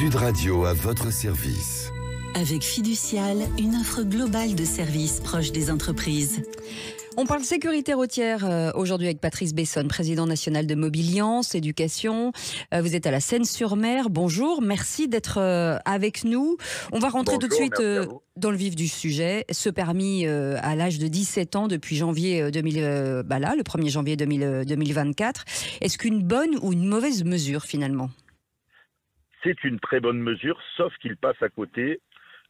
Sud Radio à votre service. Avec Fiducial, une offre globale de services proches des entreprises. On parle sécurité routière aujourd'hui avec Patrice Bessonne, président national de Mobiliance Éducation. Vous êtes à la Seine-sur-Mer. Bonjour, merci d'être avec nous. On va rentrer tout de suite dans le vif du sujet. Ce permis à l'âge de 17 ans depuis janvier le 1er janvier 2024. Est-ce qu'une bonne ou une mauvaise mesure finalement ? C'est une très bonne mesure, sauf qu'il passe à côté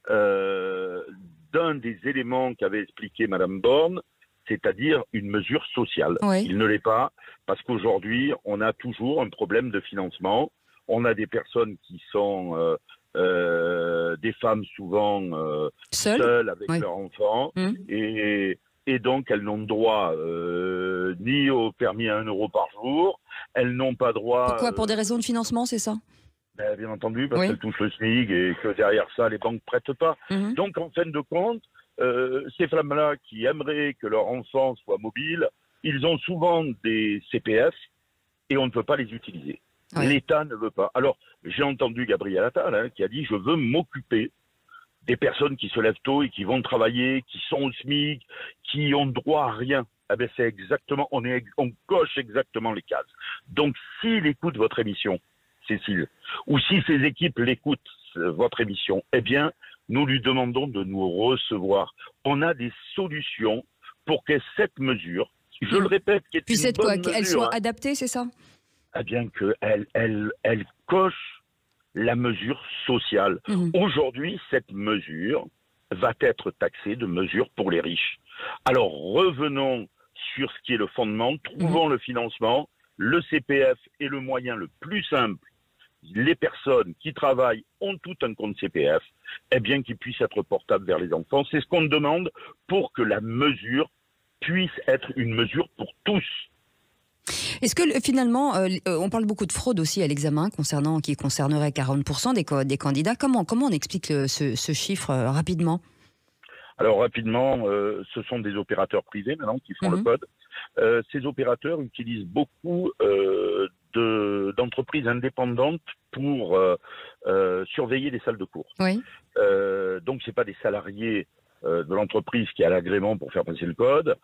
d'un des éléments qu'avait expliqué Madame Borne, c'est-à-dire une mesure sociale. Oui. Il ne l'est pas, parce qu'aujourd'hui, on a toujours un problème de financement. On a des personnes qui sont des femmes souvent seules avec leurs enfants, et donc elles n'ont droit ni au permis à 1 euro par jour, elles n'ont pas droit... Pourquoi ? Pour des raisons de financement, c'est ça ? Bien entendu, parce qu'elles touchent le SMIC et que derrière ça, les banques ne prêtent pas. Donc, en fin de compte, ces femmes-là qui aimeraient que leur enfant soit mobile, ils ont souvent des CPF et on ne peut pas les utiliser. Oui. L'État ne veut pas. Alors, j'ai entendu Gabriel Attal qui a dit « Je veux m'occuper des personnes qui se lèvent tôt et qui vont travailler, qui sont au SMIC, qui ont droit à rien. » Eh bien, c'est exactement, on coche exactement les cases. Donc, s'il écoute votre émission, Cécile, ou si ses équipes l'écoutent, votre émission, eh bien, nous lui demandons de nous recevoir. On a des solutions pour que cette mesure, je le répète, puisse être quoi, qu'elle soit adaptée, c'est ça ? Eh bien, qu'elle coche la mesure sociale. Aujourd'hui, cette mesure va être taxée de mesure pour les riches. Alors, revenons sur ce qui est le fondement, trouvons le financement. Le CPF est le moyen le plus simple. Les personnes qui travaillent ont tout un compte CPF, eh bien qu'ils puissent être portables vers les enfants. C'est ce qu'on demande pour que la mesure puisse être une mesure pour tous. Est-ce que finalement, on parle beaucoup de fraude aussi à l'examen qui concernerait 40% des candidats. Comment on explique ce chiffre rapidement ? Alors rapidement, ce sont des opérateurs privés maintenant qui font le code. Ces opérateurs utilisent beaucoup d'entreprises indépendantes pour surveiller les salles de cours. Oui. Donc c'est pas des salariés de l'entreprise qui a l'agrément pour faire passer le code,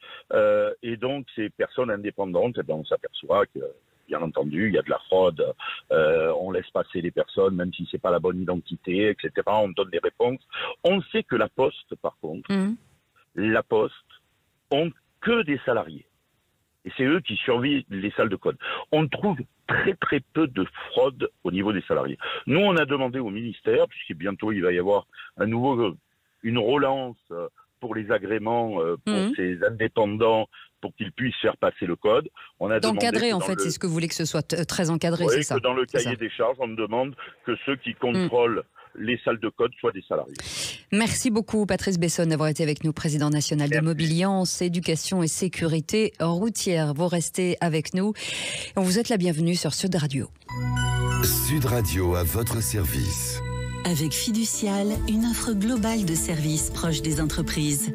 et donc ces personnes indépendantes, eh bien, on s'aperçoit que bien entendu il y a de la fraude, on laisse passer les personnes même si c'est pas la bonne identité, etc. On donne des réponses. On sait que la Poste, par contre, la Poste ont que des salariés. Et c'est eux qui surveillent les salles de code. On trouve très très peu de fraude au niveau des salariés. Nous, on a demandé au ministère, puisque bientôt il va y avoir une relance pour les agréments pour ces indépendants, pour qu'ils puissent faire passer le code. On a d'encadrer en fait, c'est ce que vous voulez, que ce soit très encadré, c'est ça. Que dans le cahier des charges, on demande que ceux qui contrôlent les salles de code soient des salariés. Merci beaucoup Patrice Bessonne d'avoir été avec nous, président national de Mobiliance, Éducation et Sécurité routière. Vous restez avec nous. On vous souhaite la bienvenue sur Sud Radio. Sud Radio à votre service. Avec Fiducial, une offre globale de services proches des entreprises.